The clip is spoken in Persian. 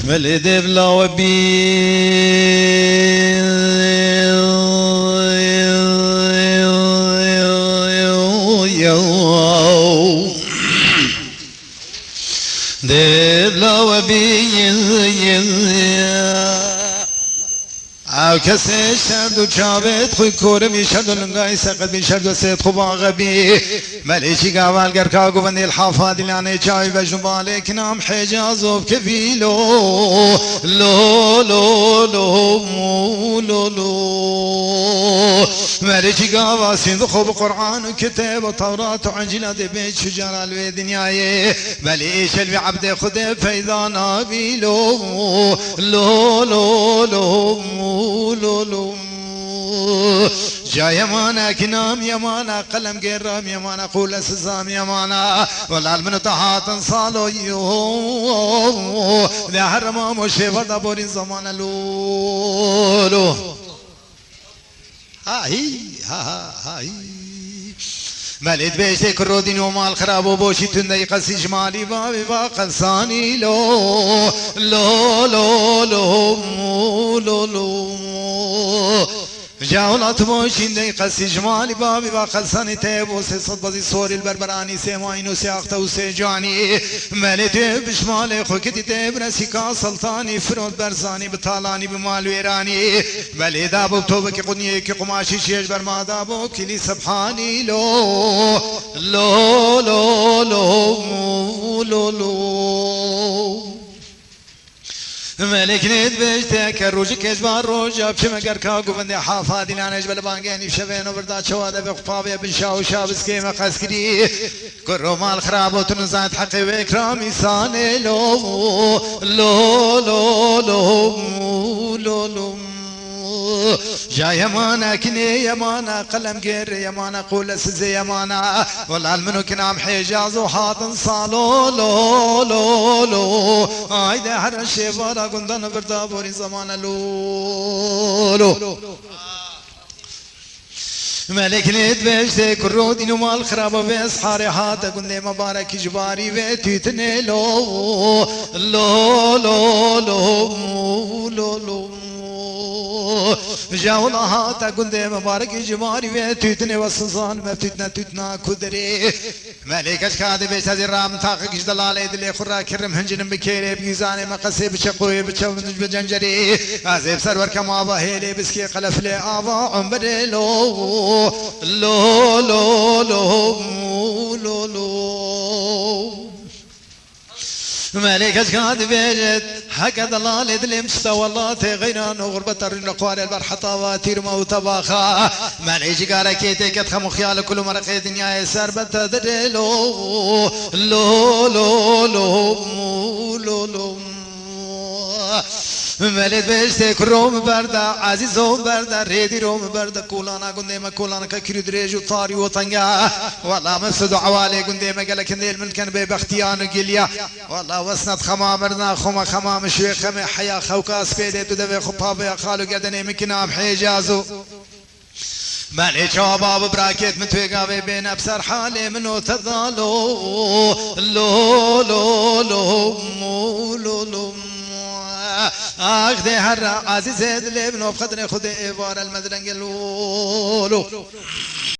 ملد بلا وبي دبلا وبي او کسی شرد و چابت خوی کوره میشرد و لنگای سقط میشرد و سید خوب آغبی ملیچی گاوال گرکا گوند الحافا دلانه چای و جنباله کنام حجاز و بکفیلو لو لو لو مو لو لو ملیچی گاوا سند خوب قرآن و کتاب و تورات و عنجیلات بیت شجار الوی دنیای ملیچ الوی عبد خود فیضا نابیلو لو لو لو لولو جاي مانا كنام يا مانا قلم قرام يا مانا قول اسزام يا مانا والعلم طهات صالو ذا حرمام وشيفا دبور زمان لولو هاي هاي مليت بيشتي كرودين ومال خراب وبوشي تندي قسي جمالي بابي باقلساني لو لو لو لو لو لو جاولات موشين دي قسي جمالي بابي باقلساني تيبو سي صد بزي صوري البربراني سي ماينو سي اخته وسي جاني مليت بشمالي خوكتي تيب رسيكا سلطاني فرود برزاني بطالاني بمال ويراني ملي دابو بتوبك قنيه كي قماشي شيش برما دابو كلي سبحاني لو لو لو لو لو لو ملك نيت بيشتك الروجك اجبار روجا بشم قركا قوبندي حافادي لانا جبل بانقيني بشبين وبردات شواده بقفابي بنشاو شابس كيما قسكري كرو مال خراب وتنزات حقي واكرامي ساني لو لو لو لو لو لو جا يمانا كني يمانا قلم قير يمانا قول سزي يمانا والعلم كنام حجاز وحاطن صالو لو لو لو هايدا هر الشيبارا قندن بردابوري زمان لو لو ملك نيت بيشتي كرودين ومال خرابه بيسحاري حاتا قندي مبارك جباري بيتوتني لو لو لو لو لو لو جاولا هاتا قندي مبارك جماري ويتوتني والسنصان مفتتنا توتنا كدري ملك اشكاد بيش هذي الرام تاقك جدلالي دلي خرا كرم هنجن بكيري بيزاني مقسي بشقوي بشوندج بجنجري عزيب سرور كما هيلي بسكي قلف لي آبا عمري لو لو لو لو لو لو مالك اشكاد بيجت حكى ضلال دلي مستوى الله غيران وغربة الرقوار البرحة طواتير موت باخا مالك قاركيتي كتخم خيال كل مرقي دنيا سربت دلو لو لو لو لو لو ملت بيشتي كروم بردا عزيزوم بردا ريدي روم بردا كولانا قنديما كولانا ككريد ريجو طاري وطنقا والله مسدو عوالي قنديما قالك انديل من كان باختيان وقليا والله وسند خمامرنا خما خمام شوي خمي حيا خوكاس بيدي تدوي خبابي خالو قدني مكنام حجازو مالي شباب براكيت متوقع بين ابصر حالي منو تظالو لو لو لو لو لو اخذي هر عزيز اللي ابنه بقدر خذ ايوار المدرنج لولو